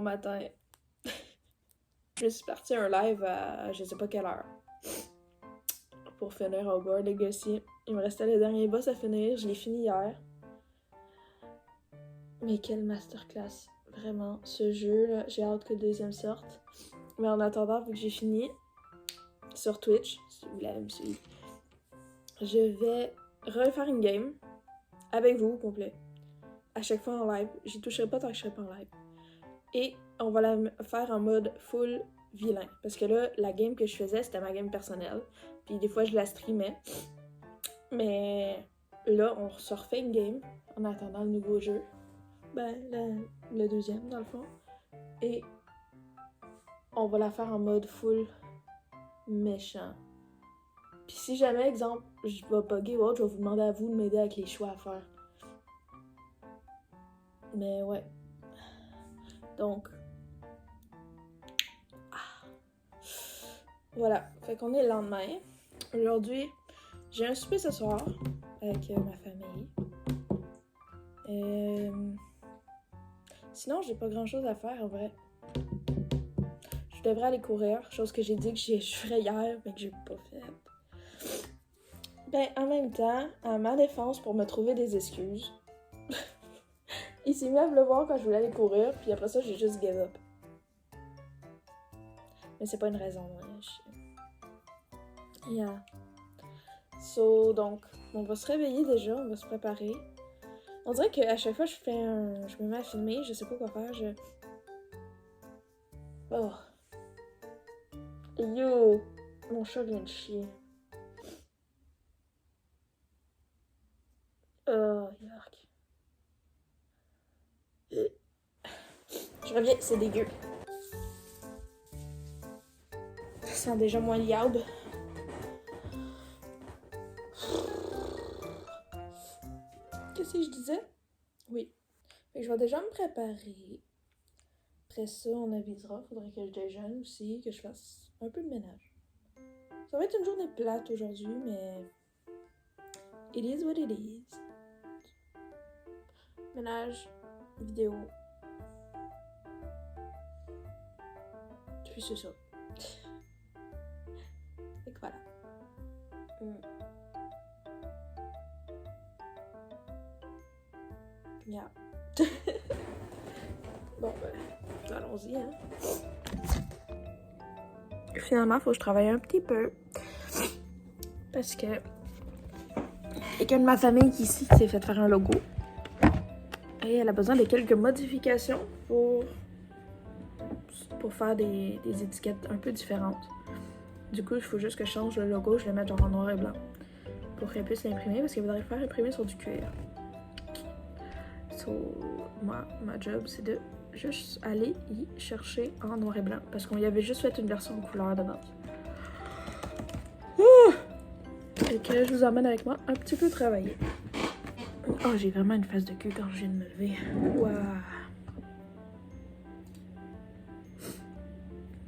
matin, je suis partie un live à je sais pas quelle heure pour finir Hogwarts Legacy. Il me restait le dernier boss à finir, je l'ai fini hier. Mais quelle masterclass, vraiment, ce jeu là, j'ai hâte que le deuxième sorte. Mais en attendant, vu que j'ai fini sur Twitch, si vous voulez aller me suivre, je vais refaire une game avec vous au complet. À chaque fois en live, j'y toucherai pas tant que je serai pas en live. Et on va la faire en mode full vilain. Parce que là, la game que je faisais, c'était ma game personnelle. Puis des fois, je la streamais. Mais là, on se refait une game en attendant le nouveau jeu. Ben, le deuxième, dans le fond. Et on va la faire en mode full méchant. Puis si jamais, exemple, je vais bugger ou autre, je vais vous demander à vous de m'aider avec les choix à faire. Mais ouais. Donc. Voilà. Fait qu'on est le lendemain. Aujourd'hui, j'ai un souper ce soir avec ma famille. Sinon, j'ai pas grand chose à faire en vrai. Je devrais aller courir, chose que j'ai dit que je ferais hier, mais que j'ai pas fait. Ben, en même temps, à ma défense, pour me trouver des excuses, il s'est mis à me le voir quand je voulais aller courir, puis après ça, j'ai juste give up. Mais c'est pas une raison, Yeah. So, donc, on va se réveiller déjà, on va se préparer. On dirait qu'à chaque fois je me mets à filmer, je sais pas quoi faire, Oh. Yo! Mon chat vient de chier. Oh, yuck. Je reviens, c'est dégueu. Ça sent déjà moins liable. Qu'est-ce que je disais? Oui. Fait que je vais déjà me préparer. Après ça, on avisera. Faudrait que je déjeune aussi, que je fasse un peu de ménage. Ça va être une journée plate aujourd'hui, mais it is what it is. Ménage, vidéo. Puis c'est ça. Et que voilà. Yeah. Bon, ben, allons-y, hein. Finalement, faut que je travaille un petit peu. Parce que quelqu'un de ma famille ici s'est fait faire un logo. Et elle a besoin de quelques modifications pour faire des étiquettes un peu différentes. Du coup, il faut juste que je change le logo, je le mette genre en noir et blanc. Pour qu'elle puisse l'imprimer, parce qu'elle voudrait le faire imprimer sur du cuir. So, moi, ma job, c'est de juste aller y chercher en noir et blanc. Parce qu'on y avait juste fait une version en couleur de base. Et que je vous emmène avec moi un petit peu travailler. Oh, j'ai vraiment une face de cul quand je viens de me lever. Wow.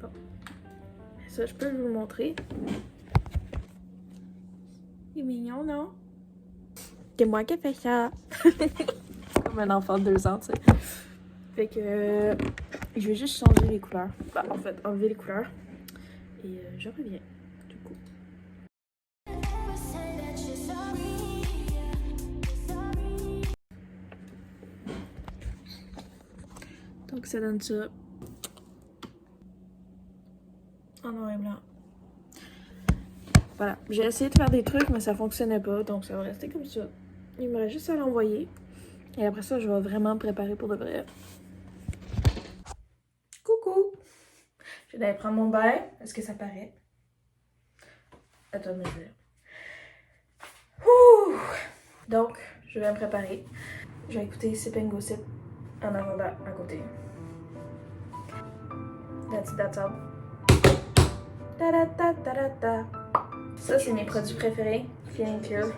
Bon. Ça, je peux vous le montrer. Il est mignon, non? C'est moi qui ai fait ça. Comme un enfant de 2 ans, tu sais. Fait que je vais juste changer les couleurs. Bah, en fait, enlever les couleurs. Et je reviens, du coup. Donc, ça donne ça. En noir et blanc. Voilà. J'ai essayé de faire des trucs, mais ça fonctionnait pas. Donc, ça va rester comme ça. Il me reste juste à l'envoyer. Et après ça, je vais vraiment me préparer pour de vrai. Coucou! Je vais aller prendre mon bain. Est-ce que ça paraît? Attends, mais je vais... Ouh! Donc, je vais me préparer. Je vais écouter Sip and Gossip en attendant à côté. That's all. Ta-da-ta-ta-da-ta. Ça, c'est mes produits préférés. Feeling Cure.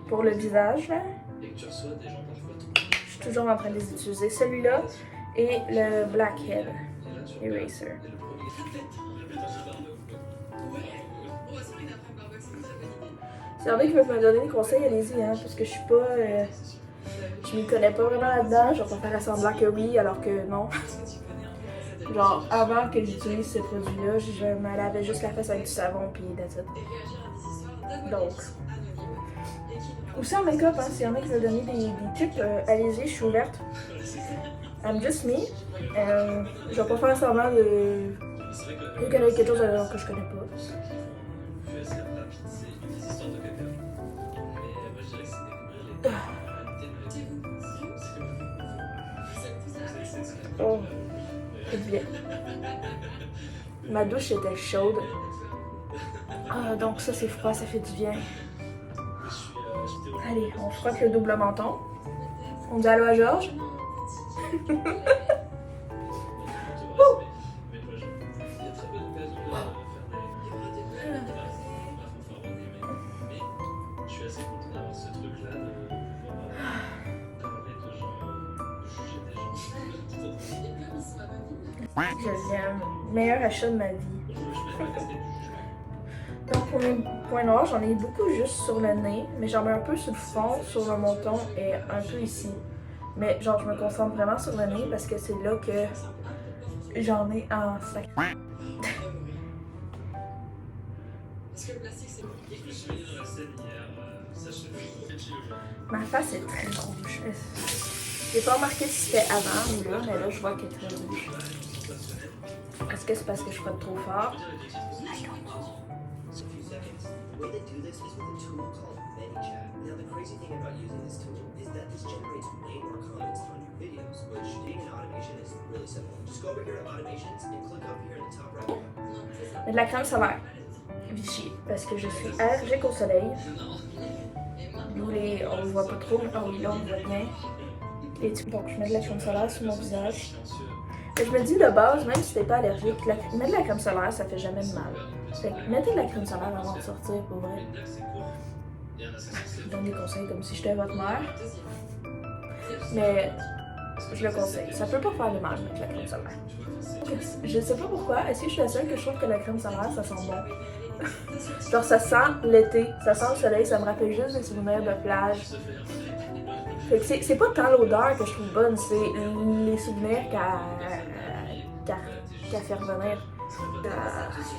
Pour le visage, là. Je suis toujours en train de les utiliser. Celui-là et le Blackhead Eraser. Si y en a qui veulent me donner des conseils, allez-y, hein, parce que je suis pas... je m'y connais pas vraiment là-dedans. Je vais pas faire à semblant que oui, alors que non. Genre, avant que j'utilise ces produits-là, je me lavais juste la fesse avec du savon puis that's it. Donc. Aussi en make-up, hein, s'il y en a qui veulent donner des tips, allez-y, je suis ouverte. I'm just me. Je vais pas faire semblant de connaître quelque chose alors que je connais pas. Oh, c'est bien. Ma douche était chaude. Ah, donc ça c'est froid, ça fait du bien. Allez, on frotte le double menton. On dit allô à Georges. Je l'aime. Meilleur achat de ma vie. Donc pour mes points noirs, j'en ai beaucoup juste sur le nez, mais j'en mets un peu sur le front, sur le menton et un peu ici. Mais genre je me concentre vraiment sur le nez parce que c'est là que j'en ai en sac. Ma face est très rouge. J'ai pas remarqué si c'était avant ou là, mais là je vois qu'elle est très rouge. Est-ce que c'est parce que je frotte trop fort? The way they do this is with a tool called ManyChat. Now the crazy thing about using this tool is that this generates way more comments on your videos, which being an automation is really simple. Just go over here to automations and click up here in the top right. De la crème solaire Vichy parce que je suis allergique au soleil. On le voit pas trop, ah oui là on le voit bien. Et donc je mets de la crème solaire sur mon visage. Et je me dis de base, même si t'es pas allergique, mettre de la crème solaire ça fait jamais de mal. Fait que mettez de la crème solaire avant de sortir, pour vrai. Je donne des conseils comme si j'étais votre mère. Mais je le conseille. Ça peut pas faire de mal mettre la crème solaire. Je sais pas pourquoi. Est-ce que je suis la seule que je trouve que la crème solaire, ça sent bon? Genre ça sent l'été, ça sent le soleil, ça me rappelle juste des souvenirs de plage. Fait que c'est pas tant l'odeur que je trouve bonne, c'est les souvenirs qu'elle fait revenir.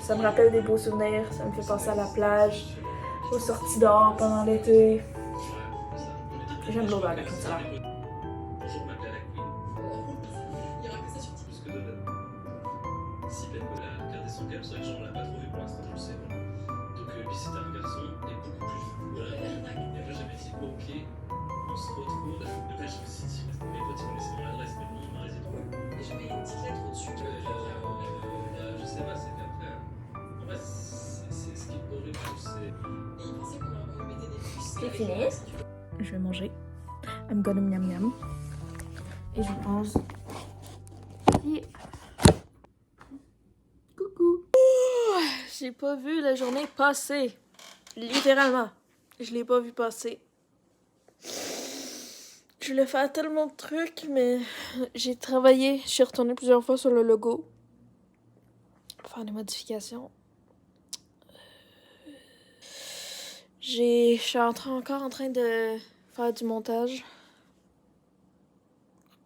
Ça me rappelle des beaux souvenirs, ça me fait penser à la plage, aux sorties dehors pendant l'été. J'aime l'odeur de la crème solaire. C'est fini. Je vais manger. I'm gonna miam miam. Et je pense. Et... Coucou. J'ai pas vu la journée passer. Littéralement. Je l'ai pas vu passer. Je voulais faire tellement de trucs, mais j'ai travaillé. Je suis retournée plusieurs fois sur le logo. Pour faire des modifications. Je suis encore en train de faire du montage.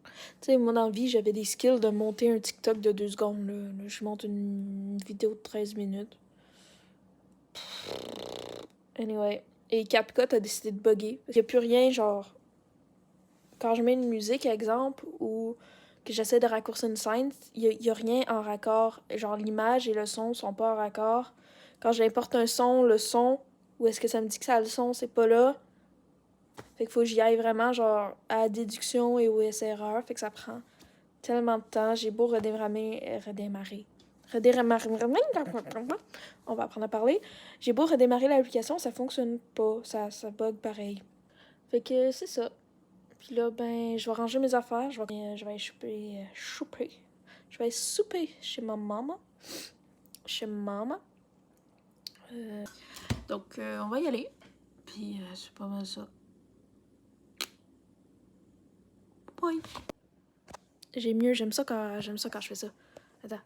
Tu sais, moi dans la vie, j'avais des skills de monter un TikTok de 2 secondes. Là, je monte une vidéo de 13 minutes. Anyway. Et CapCut a décidé de bugger. Il n'y a plus rien, genre... Quand je mets une musique, exemple, ou que j'essaie de raccourcir une scène, il y a rien en raccord. Genre, l'image et le son sont pas en raccord. Quand j'importe un son, le son... Ou est-ce que ça me dit que ça a le son, c'est pas là. Fait qu'il faut que j'y aille vraiment genre à la déduction et aux erreurs. Fait que ça prend tellement de temps. J'ai beau redémarrer. On va apprendre à parler. J'ai beau redémarrer l'application, ça fonctionne pas. Ça bug pareil. Fait que c'est ça. Puis là, ben, je vais ranger mes affaires. Je vais aller souper. Je vais aller souper chez ma maman. Donc, on va y aller. Puis, c'est pas mal ça. Bye! J'aime ça quand je fais ça. Attends.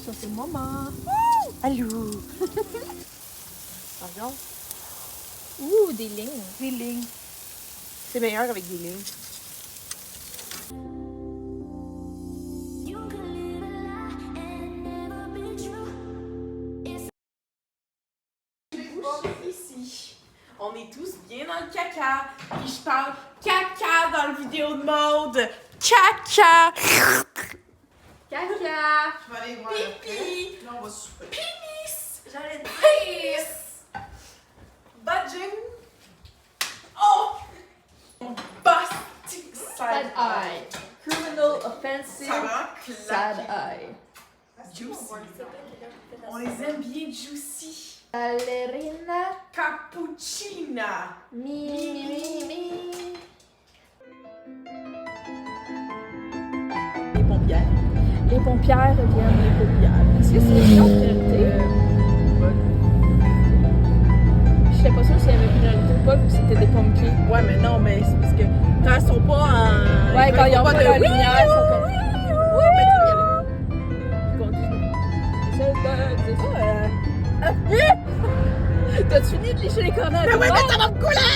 Ça, c'est maman. Allô. Attention. Ouh, des lignes. Des lignes. C'est meilleur avec des lignes. Ici, on est tous bien dans le caca. Puis je parle caca dans le vidéo de mode. Caca. Caca. Je vais aller voir. Pipi. Là, on va souper. Pénis. J'allais dire. Pénis. Budging. Oh. Bastic side eye. Criminal offensive Ça va sad claquer. eye. Juicy. On les aime bien juicy. Ballerina Cappuccina. mi. Les pompières. Les pompières viennent. Les pompières. Est-ce que c'est une autre priorité? Je sais pas sûre s'il y avait priorité ou pas, vu que c'était des pompiers. Ouais, mais non, mais c'est parce que quand elles sont pas en. Ouais, quand ils ont pas de la lumière, ils sont comme. Oui, mais tu vas y aller. Ils conduisent. C'est ça. T'as-tu fini de lécher les cornets? Mais oui, mais ça va me couler!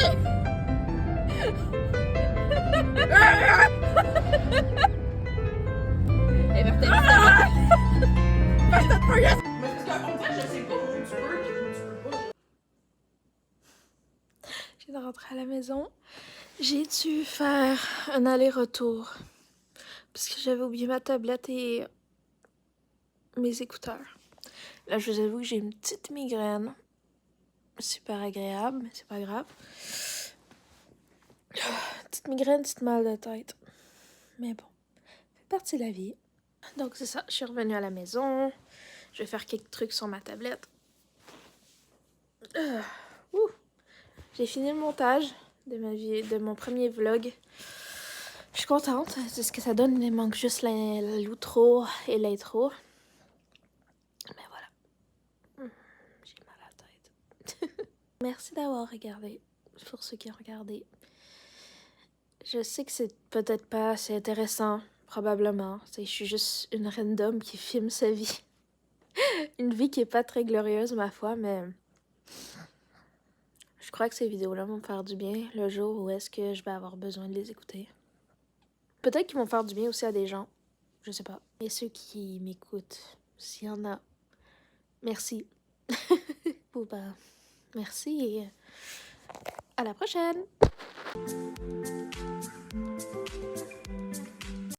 Et Martin, Fast and Furious! Mais parce qu'en fait, je sais pas où tu peux et où tu peux pas. je viens de rentrer à la maison. J'ai dû faire un aller-retour. Parce que j'avais oublié ma tablette et mes écouteurs. Là, je vous avoue que j'ai une petite migraine. Super agréable, mais c'est pas grave. Petite migraine, petite mal de tête. Mais bon, ça fait partie de la vie. Donc c'est ça, je suis revenue à la maison. Je vais faire quelques trucs sur ma tablette. Ouh. J'ai fini le montage de mon premier vlog. Je suis contente de ce que ça donne. Il manque juste l'outro et l'intro. Mais voilà. J'ai mal à la tête. Merci d'avoir regardé. Pour ceux qui ont regardé. Je sais que c'est peut-être pas assez intéressant. Probablement. Je suis juste une random qui filme sa vie. Une vie qui est pas très glorieuse, ma foi, mais je crois que ces vidéos-là vont me faire du bien le jour où est-ce que je vais avoir besoin de les écouter. Peut-être qu'ils vont faire du bien aussi à des gens. Je sais pas. Et ceux qui m'écoutent, s'il y en a, merci. Bon, bah, merci et à la prochaine!